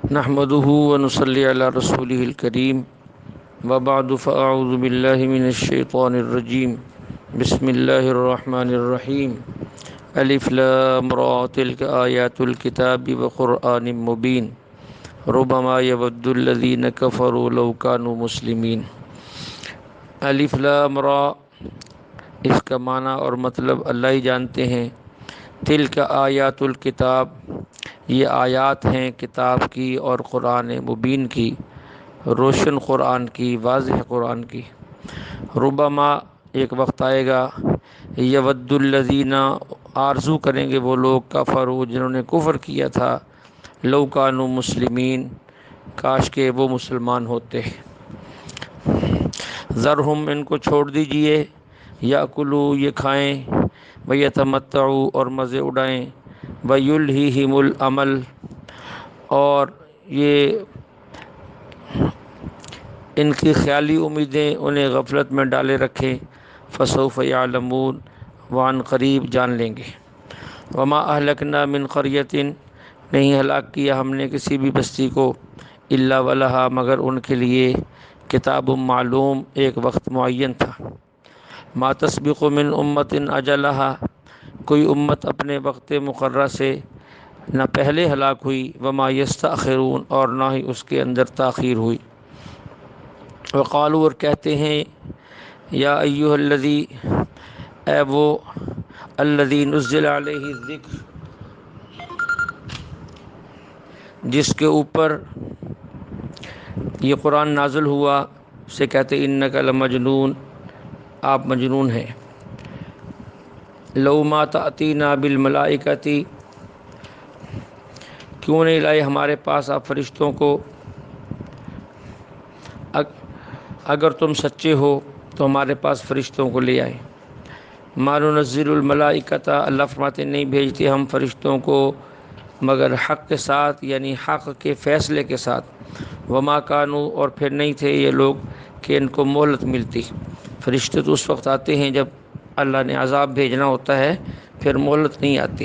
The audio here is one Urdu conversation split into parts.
نحمده ونصلي على رسوله الكريم وبعد فأعوذ بالله من الشيطان الرجيم بسم الله الرحمن الرحيم ألف لام را تلك آيات الكتاب وقرآن مبين ربما يود الذين كفروا لو كانوا مسلمين۔ الف لام را، اس کا معنی اور مطلب اللہ ہی جانتے ہیں۔ تلک آیات الکتاب، یہ آیات ہیں کتاب کی اور قرآن مبین کی، روشن قرآن کی، واضح قرآن کی۔ ربما، ایک وقت آئے گا، یود الذین، آرزو کریں گے وہ لوگ، کفروا، جنہوں نے کفر کیا تھا، لو کانوا مسلمین، کاش کہ وہ مسلمان ہوتے۔ ذرہم، ان کو چھوڑ دیجئے، یاکلوا، یہ کھائیں، ویتمتعوا، اور مزے اڑائیں، ویلہہم الامل، اور یہ ان کی خیالی امیدیں انہیں غفلت میں ڈالے رکھیں، فسوف یعلمون، وعن قریب جان لیں گے۔ وما اہلکنا من قریۃ، نہیں ہلاک کیا ہم نے کسی بھی بستی کو، الا ولہا، مگر ان کے لیے کتاب معلوم، ایک وقت معین تھا۔ ما تسبق من امت اجلہا، کوئی امت اپنے وقت مقررہ سے نہ پہلے ہلاک ہوئی، وما یستأخرون، اور نہ ہی اس کے اندر تاخیر ہوئی۔ وقالوا، اور کہتے ہیں، یا ایھا الذی، اے وہ، الذی نزل علیہ الذکر، جس کے اوپر یہ قرآن نازل ہوا، سے کہتے انک لمجنون، آپ مجنون ہیں۔ لو ما تأتینا بالملائکۃ، کیوں نہیں لائے ہمارے پاس آپ فرشتوں کو، اگر تم سچے ہو تو ہمارے پاس فرشتوں کو لے آئے۔ ما ننزل الملائکۃ، اللہ فرماتے نہیں بھیجتے ہم فرشتوں کو مگر حق کے ساتھ، یعنی حق کے فیصلے کے ساتھ۔ وما کانوا، اور پھر نہیں تھے یہ لوگ کہ ان کو مہلت ملتی۔ فرشتے تو اس وقت آتے ہیں جب اللہ نے عذاب بھیجنا ہوتا ہے، پھر مہلت نہیں آتی۔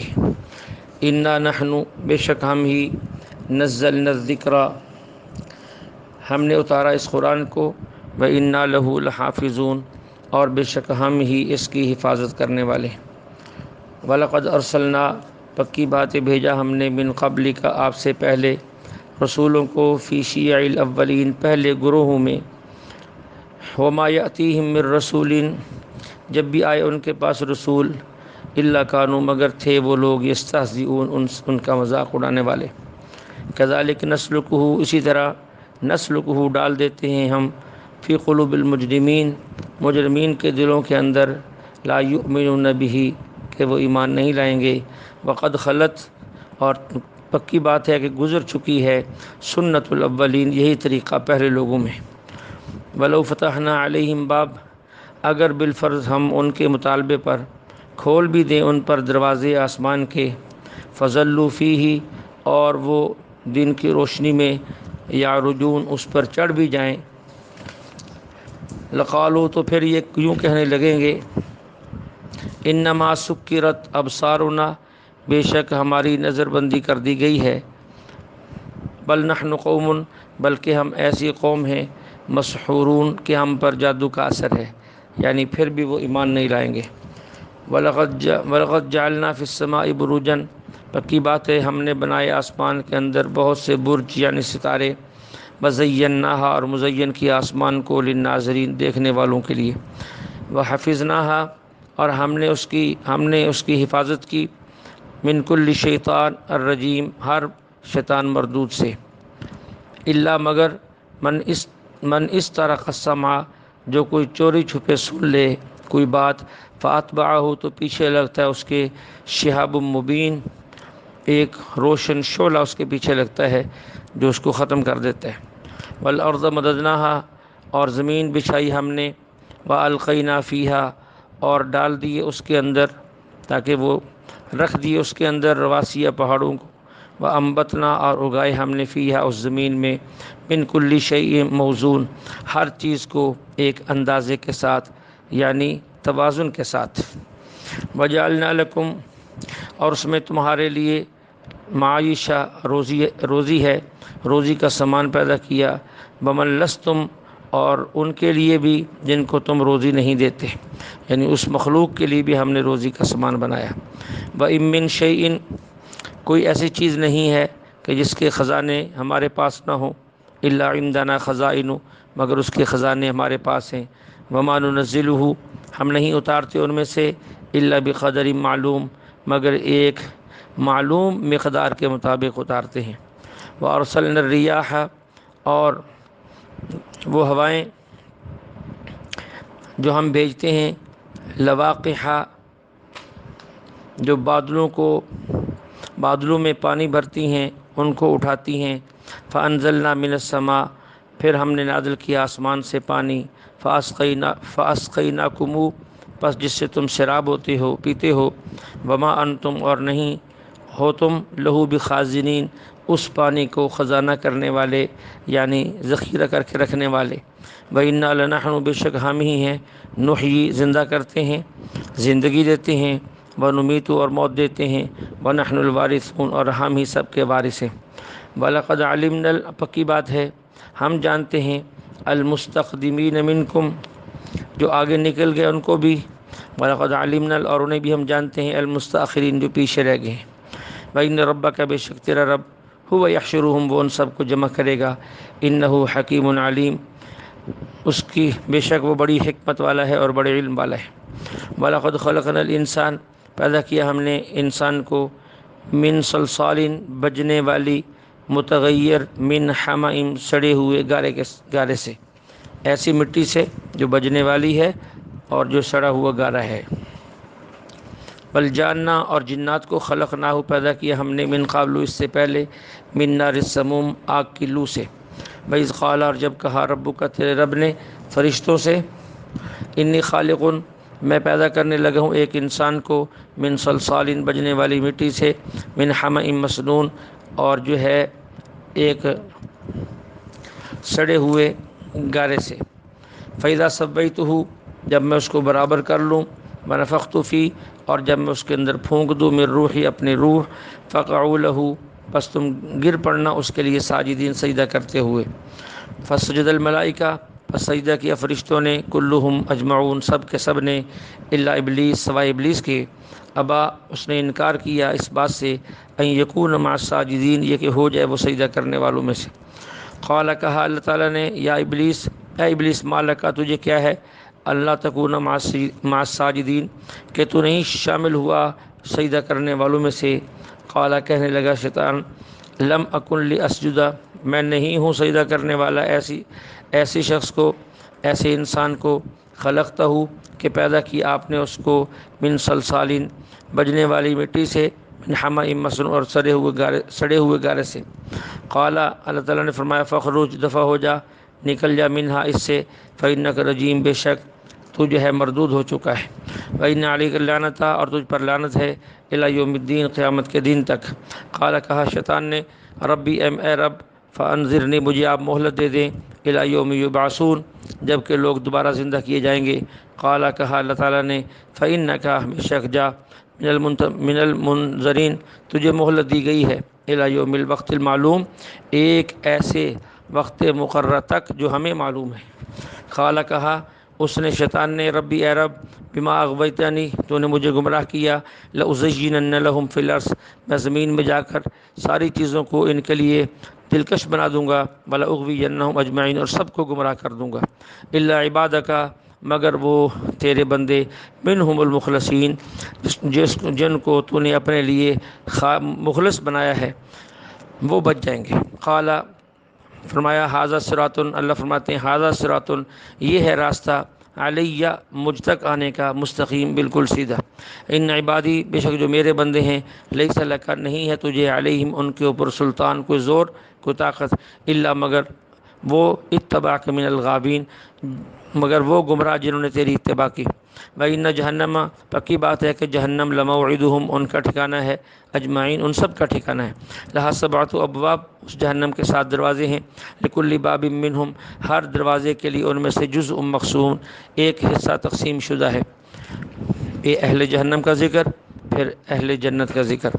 انا نحن، بے شک ہم ہی، نزلنا الذکر، ہم نے اتارا اس قرآن کو، وَإِنَّا لَهُ لَحَافِظُونَ، اور بے شک ہم ہی اس کی حفاظت کرنے والے ہیں۔ وَلَقَدْ أَرْسَلْنَا، پکی بات بھیجا ہم نے، من قبل کا، آپ سے پہلے، رسولوں کو، فی شیع الاولین، پہلے گروہوں میں، وما یأتیہم من رسول، جب بھی آئے ان کے پاس رسول، الا کانوا، مگر تھے وہ لوگ، یستہزئون، ان کا مذاق اڑانے والے۔ کذالک نسلکہ، اسی طرح، نسلکہ، ڈال دیتے ہیں ہم، فی قلوب المجرمین، مجرمین کے دلوں کے اندر، لا یؤمنون بہ، کہ وہ ایمان نہیں لائیں گے، وقد خلت، اور پکی بات ہے کہ گزر چکی ہے، سنت الاولین، یہی طریقہ پہلے لوگوں میں۔ ولو فتحنا علیہم باب، اگر بالفرض ہم ان کے مطالبے پر کھول بھی دیں ان پر دروازے آسمان کے، فظلوا فیہ، اور وہ دن کی روشنی میں، یعرجون، اس پر چڑھ بھی جائیں، لقالوا، تو پھر یہ یوں کہنے لگیں گے، انما سکرت ابصارنا، بے شک ہماری نظر بندی کر دی گئی ہے، بل نحن قوم، بلکہ ہم ایسی قوم ہیں، مسحورون، کہ ہم پر جادو کا اثر ہے، یعنی پھر بھی وہ ایمان نہیں لائیں گے۔ وَلَقَدْ جَعَلْنَا فِي السَّمَاءِ بُرُوجًا، پکی بات ہے ہم نے بنائے آسمان کے اندر بہت سے برج، یعنی ستارے، وَزَيَّنَّاهَا، اور مزین کیا آسمان کو، للناظرین، دیکھنے والوں کے لیے، وَحَفِظْنَاهَا، اور ہم نے اس کی حفاظت کی، من کل شیطان الرجیم، ہر شیطان مردود سے، الا، مگر، من استرق السمع، جو کوئی چوری چھپے سن لے کوئی بات، فاتبعہ، تو پیچھے لگتا ہے اس کے، شہاب مبین، ایک روشن شعلہ اس کے پیچھے لگتا ہے جو اس کو ختم کر دیتا ہے۔ والارض مددناہا، اور زمین بچھائی ہم نے، والقینا فیہا، اور ڈال دیے اس کے اندر، تاکہ وہ رکھ دیے اس کے اندر، رواسیہ، پہاڑوں کو، وانبتنا، اور اگائے ہم نے، فیہا، اس زمین میں، من کل شیء موزون، ہر چیز کو ایک اندازے کے ساتھ، یعنی توازن کے ساتھ، وجعلنا لکم، اور اس میں تمہارے لیے، معیشہ روزی ہے، روزی کا سامان پیدا کیا، بمن لستم اور ان کے لیے بھی جن کو تم روزی نہیں دیتے، یعنی اس مخلوق کے لیے بھی ہم نے روزی کا سامان بنایا۔ وَإِن مِّن شَيْءٍ کوئی ایسی چیز نہیں ہے کہ جس کے خزانے ہمارے پاس نہ ہوں، إِلَّا عِندَنَا خَزَائِنُ مگر اس کے خزانے ہمارے پاس ہیں، وَمَا نُنَزِّلُهُ ہم نہیں اتارتے ان میں سے، إِلَّا بِقَدَرٍ معلوم مگر ایک معلوم مقدار کے مطابق اتارتے ہیں۔ وَأَرْسَلْنَا الرِّيَاحَ اور وہ ہوائیں جو ہم بھیجتے ہیں، لواقح جو بادلوں میں پانی بھرتی ہیں، ان کو اٹھاتی ہیں۔ فَأَنزَلْنَا مِنَ السَّمَاءِ پھر ہم نے نازل کیا آسمان سے پانی، فَأَسْقَيْنَاكُمُ پس جس سے تم شراب پیتے ہو، وَمَا أَنْتُمْ اور نہیں ہو تم لہو بخازنین اس پانی کو خزانہ کرنے والے، یعنی ذخیرہ کر کے رکھنے والے۔ وَإِنَّا لَنَحْنُ بے شک ہم ہی ہیں، نحیی زندہ کرتے ہیں، زندگی دیتے ہیں، وَنُمِیتُ اور موت دیتے ہیں، وَنَحْنُ الْوَارِثُونَ اور ہم ہی سب کے وارث ہیں۔ وَلَقَدْ عَلِمْنَا پکی بات ہے ہم جانتے ہیں، الْمُسْتَقْدِمِينَ مِنْكُمْ جو آگے نکل گئے ان کو بھی، وَلَقَدْ عَلِمْنَا اور انہیں بھی ہم جانتے ہیں، الْمُسْتَأْخِرِينَ جو پیچھے رہ گئے ہیں۔ وَإِنَّ رَبَّكَ بے شک تیرا رب هو يحشرهم وہ ان سب کو جمع کرے گا، إِنَّهُ حَكِيمٌ عَلِيمٌ اس کی بے شک وہ بڑی حکمت والا ہے اور بڑے علم والا ہے۔ وَلَقَدْ خَلَقْنَا الْإِنسان پیدا کیا ہم نے انسان کو، من صلصال بجنے والی، متغیر من حمأ سڑے ہوئے گارے سے، ایسی مٹی سے جو بجنے والی ہے اور جو سڑا ہوا گارا ہے۔ والجاننا اور جنات کو خلقناہ پیدا کیا ہم نے، من قبل اس سے پہلے، من نار السموم آگ کی لو سے۔ وَإِذْ قَالَ اور جب کہا ربک تیرے رب نے فرشتوں سے، انی خالق میں پیدا کرنے لگا ہوں ایک انسان کو، من صلصال بجنے والی مٹی سے، من حمأ مسنون اور جو ہے ایک سڑے ہوئے گارے سے۔ فَإِذَا سَوَّيْتُهُ جب میں اس کو برابر کر لوں، وَنَفَخْتُ فِيهِ اور جب میں اس کے اندر پھونک دوں، من روحی اپنی روح، فَقَعُوا لَهُ پس تم گر پڑنا اس کے لیے، ساجدین سجدہ کرتے ہوئے۔ فَسَجَدَ الْمَلَائِکَةُ پس سجدہ کیا فرشتوں نے، کلہم اجمعون سب کے سب نے، الا ابلیس سوائے ابلیس کے، ابا اس نے انکار کیا اس بات سے، ان یکون مع الساجدین یہ کہ ہو جائے وہ سجدہ کرنے والوں میں سے۔ قال کہا اللہ تعالیٰ نے، یا ابلیس اے ابلیس، ما لکا تجھے کیا ہے، اللہ تکون مع الساجدین کہ تو نہیں شامل ہوا سجدہ کرنے والوں میں سے۔ قال کہنے لگا شیطان، لم اکن لاسجد میں نہیں ہوں سجدہ کرنے والا ایسی شخص کو، ایسے انسان کو، خلقتہ کہ پیدا کیا آپ نے اس کو، من صلصال بجنے والی مٹی سے، من حمأ مسنون اور سڑے ہوئے گارے سے۔ قال اللہ تعالیٰ نے فرمایا، فخرج دفع ہو جا، نکل جا، منہا اس سے، فإنک رجیم بے شک تو جو ہے مردود ہو چکا ہے، وإن علیک اللعنۃ اور تجھ پر لعنت ہے، الی یوم الدین قیامت کے دن تک۔ قال کہا شیطان نے، ربی اے رب، فانظرنی مجھے آپ مہلت دے دیں، الی یوم یبعثون جب کہ لوگ دوبارہ زندہ کیے جائیں گے۔ قال کہا اللہ تعالیٰ نے، فإنک بے شک جا، من المنظرین تجھے مہلت دی گئی ہے، الی یوم الوقت المعلوم ایک ایسے وقت مقرر تک جو ہمیں معلوم ہے۔ قال کہا اس نے شیطان نے، ربی اے رب، بما اغویتنی تو نے مجھے گمراہ کیا، لأزینن لہم فی الارض میں زمین میں جا کر ساری چیزوں کو ان کے لیے دلکش بنا دوں گا، ولاغوینہم اجمعین اور سب کو گمراہ کر دوں گا، الا عبادک مگر وہ تیرے بندے، منہم المخلصین جن کو تو نے اپنے لیے مخلص بنایا ہے وہ بچ جائیں گے۔ قال فرمایا، ھذا صراط اللہ فرماتے ہیں، ھذا صراط یہ ہے راستہ، علیہ مجھ تک آنے کا، مستقیم بالکل سیدھا۔ ان عبادی بے شک جو میرے بندے ہیں، لیس لک نہیں ہے تجھے، علیہم ان کے اوپر، سلطان کوئی زور کوئی طاقت، الا مگر وہ، اتبعک من الغاوین مگر وہ گمراہ جنہوں نے تیری اتباع کی۔ وَإِنَّ جہنم پکی بات ہے کہ جہنم، لموعدہم ان کا ٹھکانہ ہے، اجمعین ان سب کا ٹھکانہ ہے، لہا سبعۃ ابواب اس جہنم کے 7 دروازے ہیں، لکل باب منہم ہر دروازے کے لیے ان میں سے جزء مقسوم ایک حصہ تقسیم شدہ ہے۔ یہ اہل جہنم کا ذکر، پھر اہل جنت کا ذکر۔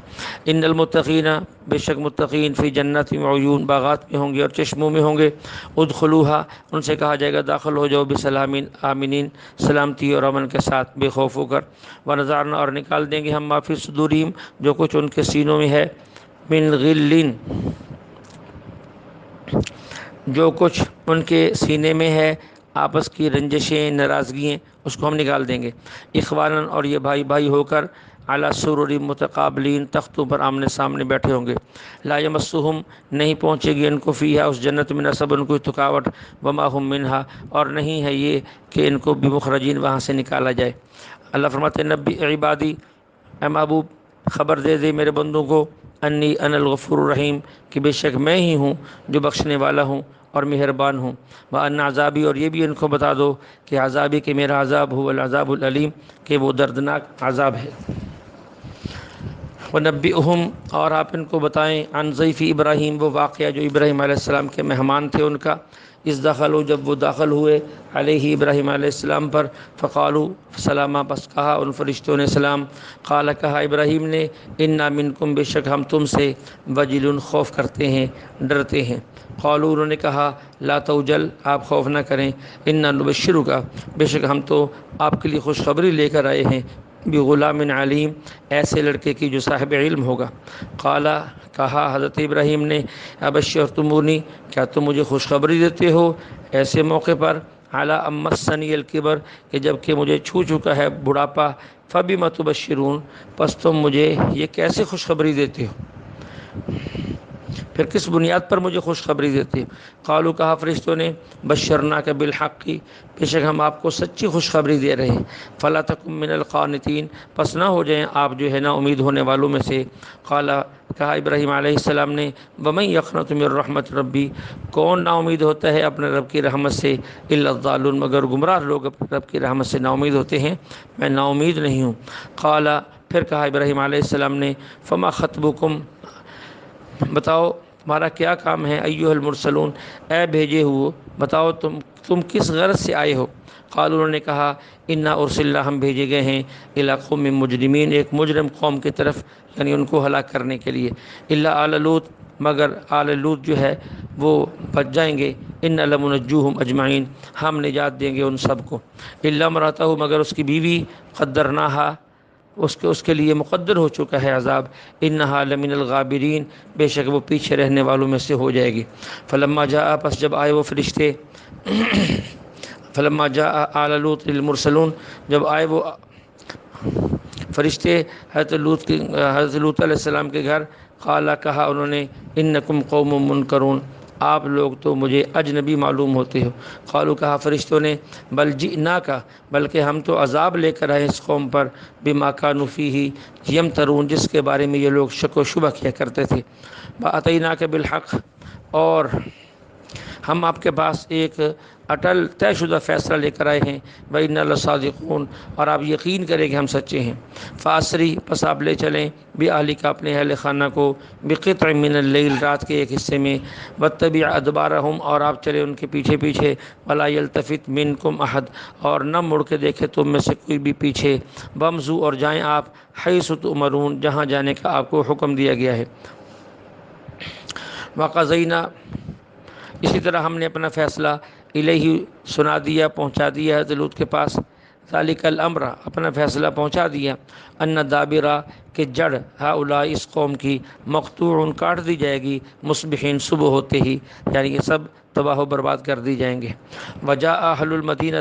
ان المتقین، بے شک متقین، فی جنات و عیون، باغات میں ہوں گے اور چشموں میں ہوں گے۔ ادخلوها، ان سے کہا جائے گا داخل ہو جاؤ، بسلام آمنین، سلامتی اور امن کے ساتھ، بے خوف ہو کر۔ ونزعنا، اور نکال دیں گے ہم، ما فی صدورہم، جو کچھ ان کے سینوں میں ہے، من غلین، جو کچھ ان کے سینے میں ہے آپس کی رنجشیں، ناراضگیاں، اس کو ہم نکال دیں گے۔ اخواناً، اور یہ بھائی بھائی ہو کر، علی سرر متقابلین، تختوں پر آمنے سامنے بیٹھے ہوں گے۔ لا یمسہم، نہیں پہنچے گی ان کو، فیہا، اس جنت میں، نصب، ان کو تھکاوٹ، وما ہم منہا، اور نہیں ہے یہ کہ ان کو بمخرجین، وہاں سے نکالا جائے۔ اللہ فرماتے ہیں نبی عبادی، اے محبوب خبر دے دے میرے بندوں کو، انی انا الغفور الرحیم، کہ بے شک میں ہی ہوں جو بخشنے والا ہوں اور مہربان ہوں۔ وان عذابی، اور یہ بھی ان کو بتا دو کہ عذابی، کہ میرا عذاب، هو العذاب العلیم، کہ وہ دردناک عذاب ہے۔ ونبئہم، اور آپ ان کو بتائیں، عن ضیف ابراہیم، وہ واقعہ جو ابراہیم علیہ السلام کے مہمان تھے ان کا، اس دخلوا، جب وہ داخل ہوئے، علیہ، ابراہیم علیہ السلام پر، فقالوا سلامہ، بس کہا ان فرشتوں نے سلام۔ قال، کہا ابراہیم نے، انا منکم، بے شک ہم تم سے، وجلون، خوف کرتے ہیں، ڈرتے ہیں۔ قالوا، انہوں نے کہا، لا توجل، آپ خوف نہ کریں، انا نبشرک، بے شک ہم تو آپ کے لیے خوشخبری لے کر آئے ہیں، بغلام علیم، ایسے لڑکے کی جو صاحب علم ہوگا۔ قال، کہا حضرت ابراہیم نے، ابشرتمونی، کیا تم مجھے خوشخبری دیتے ہو ایسے موقع پر، علی ام مسنی الکبر، کہ جب کہ مجھے چھو چکا ہے بڑھاپا، فبم تبشرون، پس تم مجھے یہ کیسے خوشخبری دیتے ہو، پھر کس بنیاد پر مجھے خوشخبری دیتے؟ قالوا، کہا فرشتوں نے، بشرناک بالحق، بے شک ہم آپ کو سچی خوشخبری دے رہے ہیں، فلا تکن من القانتین، پس نہ ہو جائیں آپ جو ہے نا امید ہونے والوں میں سے۔ قال، کہا ابراہیم علیہ السلام نے، ومن یقنط من رحمت ربی، کون نا امید ہوتا ہے اپنے رب کی رحمت سے، الا الضالون، مگر گمراہ لوگ اپنے رب کی رحمت سے نا امید ہوتے ہیں، میں نا امید نہیں ہوں۔ قال، پھر کہا ابراہیم علیہ السلام نے، فما خطبکم، بتاؤ تمہارا کیا کام ہے، ایھا المرسلون، اے بھیجے ہوئے، بتاؤ تم کس غرض سے آئے ہو؟ قالوا، انہوں نے کہا، انا ارسلنا، ہم بھیجے گئے ہیں، الی قوم مجرمین، ایک مجرم قوم کی طرف، یعنی ان کو ہلاک کرنے کے لیے، الا آل لوط، مگر آل لوط جو ہے وہ بچ جائیں گے، انا لمنجوہم اجمعین، ہم نجات دیں گے ان سب کو، الا امرأتہ، مگر اس کی بیوی، قدرناہا، اس کے لیے مقدر ہو چکا ہے عذاب، انہا لمن الغابرین، بے شک وہ پیچھے رہنے والوں میں سے ہو جائے گی۔ فلما جاء، پس جب آئے وہ فرشتے، فلما جاء آل لوط المرسلون، جب آئے وہ فرشتے حضرت لوط علیہ السلام کے گھر، قال، کہا انہوں نے، انکم قوم منکرون، آپ لوگ تو مجھے اجنبی معلوم ہوتے ہو۔ قالوا، کہا فرشتوں نے، بل جئناک، بلکہ ہم تو عذاب لے کر آئے اس قوم پر، بما کانوا فیہ یمترون، جس کے بارے میں یہ لوگ شک و شبہ کیا کرتے تھے، واتیناک بالحق، اور ہم آپ کے پاس ایک اٹل طے شدہ فیصلہ لے کر آئے ہیں، وَإِنَّا لَصَادِقُونَ، اور آپ یقین کریں کہ ہم سچے ہیں۔ فاسری، پس آپ لے چلیں، بِأَہْلِکَ، اپنے اہل خانہ کو، بِقِطْعٍ مِّنَ اللَّيْلِ، رات کے ایک حصے میں، وَاتَّبِعْ أَدْبَارَهُمْ، اور آپ چلے ان کے پیچھے پیچھے، وَلَا يَلْتَفِتْ مِنْكُمْ أَحَدٌ، اور نہ مڑ کے دیکھے تم میں سے کوئی بھی پیچھے، وَامْضُوا، اور جائیں آپ، حَيْثُ تُؤْمَرُونَ، جہاں جانے کا آپ کو حکم دیا گیا ہے۔ وَقَضَيْنَا، اسی طرح ہم نے اپنا فیصلہ، الیہ، سنا دیا، پہنچا دیا ہے لوط کے پاس، ذالک الامر، اپنا فیصلہ پہنچا دیا، ان دابرہ، کہ جڑ، ہؤلاء، اس قوم کی، مقطوع، کاٹ دی جائے گی، مصبحین، صبح ہوتے ہی، یعنی یہ سب تباہ و برباد کر دی جائیں گے۔ وجاء اہل المدینہ،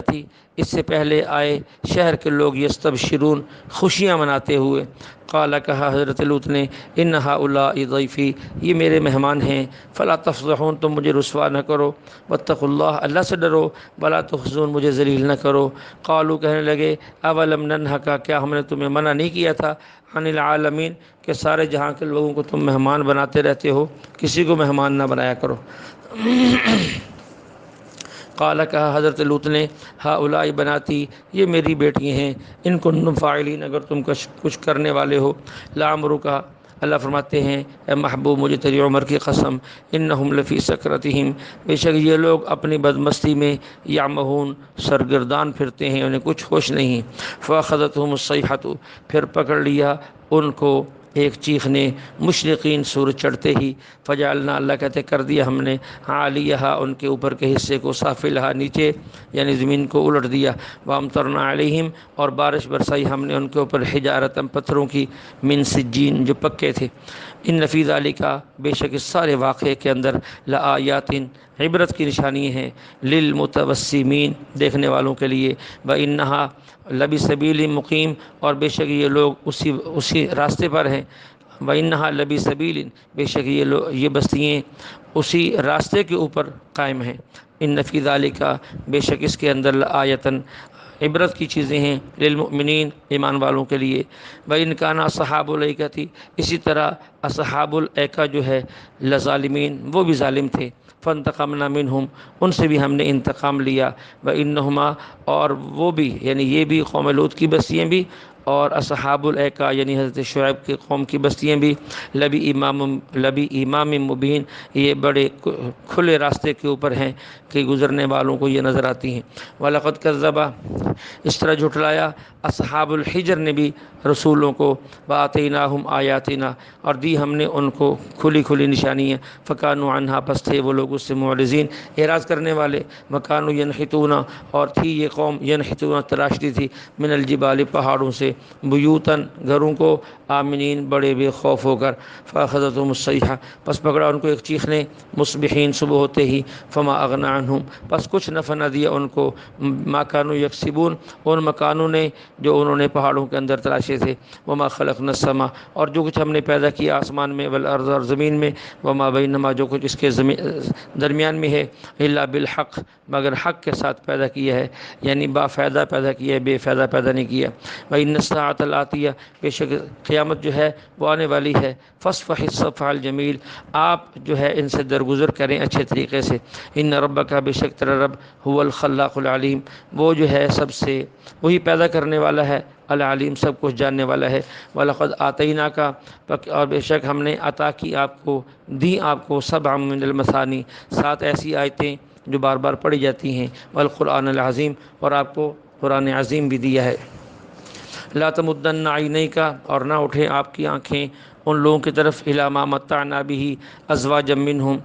اس سے پہلے آئے شہر کے لوگ، یستبشرون، خوشیاں مناتے ہوئے۔ قال، کہا حضرت لوط نے، ان ہؤلاء ضیفی، یہ میرے مہمان ہیں، فلا تفضحون، تم مجھے رسوا نہ کرو، واتقوا اللہ، اللہ سے ڈرو، ولا تخزون، مجھے ذلیل نہ کرو۔ قالوا، کہنے لگے، اولم ننہک، کیا ہم نے تمہیں منع نہیں کیا تھا، عن العالمین، کہ سارے جہاں کے لوگوں کو تم مہمان بناتے رہتے ہو، کسی کو مہمان نہ بنایا کرو۔ قال، کہا حضرت لوط نے، ہؤلاء بناتی، یہ میری بیٹی ہیں، ان کنتم فاعلین، اگر تم کچھ کرنے والے ہو، لعمرک، اللہ فرماتے ہیں اے محبوب مجھے تیری عمر کی قسم انہم لفی سکرتہم، بے شک یہ لوگ اپنی بدمستی میں یعمہون سرگردان پھرتے ہیں، انہیں کچھ ہوش نہیں۔ فاخذتہم الصیحۃ، پھر پکڑ لیا ان کو ایک چیخ نے، مشرقین سورج چڑھتے ہی، فجعلنا اللہ کہتے کر دیا ہم نے عالیہا ان کے اوپر کے حصے کو، سافلہا نیچے یعنی زمین کو الٹ دیا، وامطرنا علیہم اور بارش برسائی ہم نے ان کے اوپر حجارتاً پتھروں کی، من سجین جو پکے تھے۔ ان فی ذالک، بے شک اس سارے واقعے کے اندر، لآیات عبرت کی نشانی ہیں، للمتوسمین دیکھنے والوں کے لیے، وانہا لبی سبیل مقیم اور بے شک یہ لوگ اسی راستے پر ہیں، وانہا لبی سبیل بے شک یہ بستیاں اسی راستے کے اوپر قائم ہیں، ان فی ذالک بے شک اس کے اندر لآیتن عبرت کی چیزیں ہیں، للمؤمنین ایمان والوں کے لیے۔ وَإِنْ كَانَ أَصْحَابُ الْأَيْكَةِ اسی طرح اصحاب الایکہ جو ہے لظالمین، وہ بھی ظالم تھے، فانتقمنا منہم ان سے بھی ہم نے انتقام لیا، وَإِنَّهُمَا اور وہ بھی یعنی یہ بھی قوم لوط کی بستیاں بھی، اور اصحاب الایکہ یعنی حضرت شعیب کی قوم کی بستیاں بھی، لبی امام مبین یہ بڑے کھلے راستے کے اوپر ہیں کہ گزرنے والوں کو یہ نظر آتی ہیں۔ وَلَقَدْ كَذَّبَ اس طرح جھٹلایا اصحاب الحجر نے بھی رسولوں کو، وَآتَيْنَاهُمْ آیاتنا اور دی ہم نے ان کو کھلی کھلی نشانیاں، فَكَانُوا عَنْهَا پس تھے وہ لوگ اس سے معرضین اعراض کرنے والے، وَكَانُوا يَنْحِتُونَ اور تھی یہ قوم يَنْحِتُونَ تراشتی تھی، من الجبال پہاڑوں سے، بیوتاً گھروں کو، آمنین بڑے بے خوف ہو کر، فَأَخَذَتْهُمُ الصَّيْحَةُ پس پکڑا ان کو ایک چیخ نے، مصبحین صبح ہوتے ہی، فما اغنى عنہم پس کچھ نفع نہ دیا ان کو، ما كانوا یکسبون ان مکانوں نے جو انہوں نے پہاڑوں کے اندر تراشے تھے، وما خلقنا السماء اور جو کچھ ہم نے پیدا کیا آسمان میں، والارض اور زمین میں، وما بینہما جو کچھ اس کے درمیان میں ہے، الا بالحق مگر حق کے ساتھ پیدا کیا ہے، یعنی با فائدہ پیدا کیا ہے، بے فائدہ پیدا نہیں کیا۔ وَإِنَّ السَّاعَةَ لَآتِیَةٌ بے شک قیامت جو ہے وہ آنے والی ہے، فاصفح الصفح الجمیل آپ جو ہے ان سے درگزر کریں اچھے طریقے سے، ان ربک بے شک تیرا رب هو الخلاق العلیم وہ جو ہے سب سے وہی پیدا کرنے والا ہے، العلیم سب کچھ جاننے والا ہے۔ وَلَقَدْ آتَيْنَاكَ اور بے شک ہم نے عطا کی آپ کو، دی آپ کو، سبع من المثانی 7 ایسی آیتیں جو بار بار پڑھی جاتی ہیں، والقرآن العظیم اور آپ کو قرآن عظیم بھی دیا ہے۔ لا تمدن عینیک اور نہ اٹھیں آپ کی آنکھیں ان لوگوں کی طرف، الی ما متعنا بہ ازواجا منہم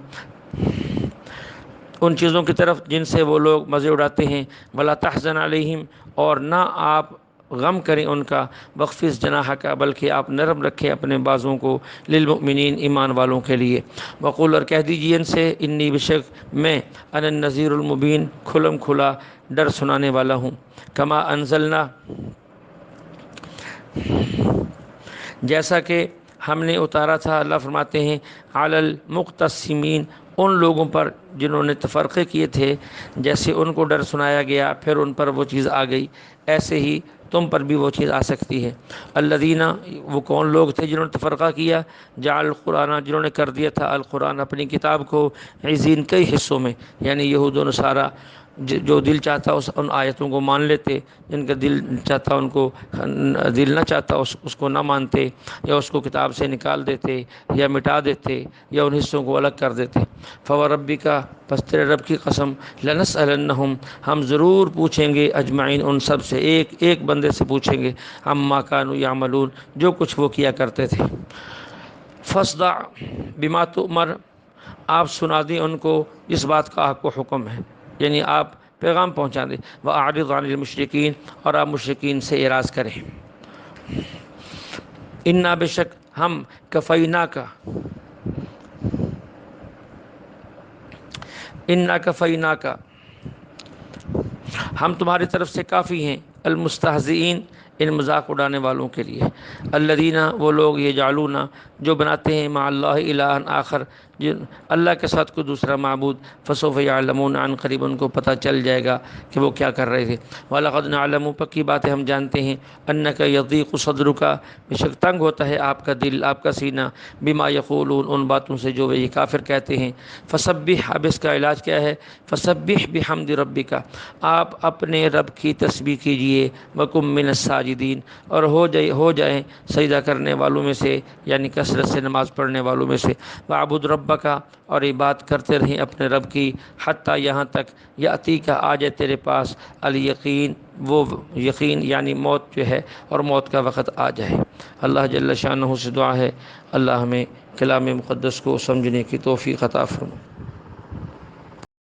ان چیزوں کی طرف جن سے وہ لوگ مزے اڑاتے ہیں، ولا تحزن علیہم اور نہ آپ غم کریں ان کا، واخفض جناحک بلکہ آپ نرم رکھیں اپنے بازوں کو، للمؤمنین ایمان والوں کے لیے، وقول اور کہہ دیجیے ان سے، انی بشک میں، انا النذیر المبین کھلم کھلا ڈر سنانے والا ہوں، کما انزلنا جیسا کہ ہم نے اتارا تھا، اللہ فرماتے ہیں، علی المقتسمین ان لوگوں پر جنہوں نے تفرقے کیے تھے، جیسے ان کو ڈر سنایا گیا پھر ان پر وہ چیز آ گئی، ایسے ہی تم پر بھی وہ چیز آ سکتی ہے۔ الذین وہ کون لوگ تھے جنہوں نے تفرقہ کیا، جعل القرآن جنہوں نے کر دیا تھا القرآن اپنی کتاب کو، عزین کئی حصوں میں، یعنی یہود و نصارہ جو دل چاہتا ان آیتوں کو مان لیتے، جن کا دل چاہتا ان کو دل نہ چاہتا اس کو نہ مانتے، یا اس کو کتاب سے نکال دیتے یا مٹا دیتے یا ان حصوں کو الگ کر دیتے۔ فوربک پس تیرے رب کی قسم، لنسألنہم ہم ضرور پوچھیں گے، اجمعین ان سب سے، ایک ایک بندے سے پوچھیں گے، عما کانوا یعملون جو کچھ وہ کیا کرتے تھے۔ فاصدع بما تؤمر آپ سنا دیں ان کو جس بات کا آپ کو حکم ہے، یعنی آپ پیغام پہنچا دیں، وَأَعْرِضْ عَنِ الْمُشْرِكِينَ اور آپ مشرکین سے اعراض کریں۔ اِنَّا بشک ہم کفیناک اِنَّا کفیناک ہم تمہاری طرف سے کافی ہیں، المستہزئین ان مذاق اڑانے والوں کے لیے، الذین وہ لوگ یجعلون جو بناتے ہیں مع اللہ الہا آخر اللہ کے ساتھ کوئی دوسرا معبود، فسوف یعلمون، عن قریب ان کو پتہ چل جائے گا کہ وہ کیا کر رہے تھے۔ وَلَقَدْ نَعْلَمُ، پکی بات ہے ہم جانتے ہیں، أَنَّكَ يَضِيقُ صَدْرُكَ، بے شک تنگ ہوتا ہے آپ کا دل، آپ کا سینہ، بما یقولون، ان باتوں سے جو یہ کافر کہتے ہیں۔ فسبح، اب اس کا علاج کیا ہے؟ فسبح بحمد ربک، آپ اپنے رب کی تسبیح کیجئے، وکم من الساجدین، اور ہو جائیں سجدہ کرنے والوں میں سے، یعنی کثرت سے نماز پڑھنے والوں میں سے۔ وعبد ربک، اور عبادت کرتے رہیں اپنے رب کی، حتیٰ یہاں تک یاتی کا آ جائے تیرے پاس الیقین، وہ یقین یعنی موت جو ہے اور موت کا وقت آ جائے۔ اللہ جل شانہ سے دعا ہے اللہ ہمیں کلام مقدس کو سمجھنے کی توفیق عطا فرمائے۔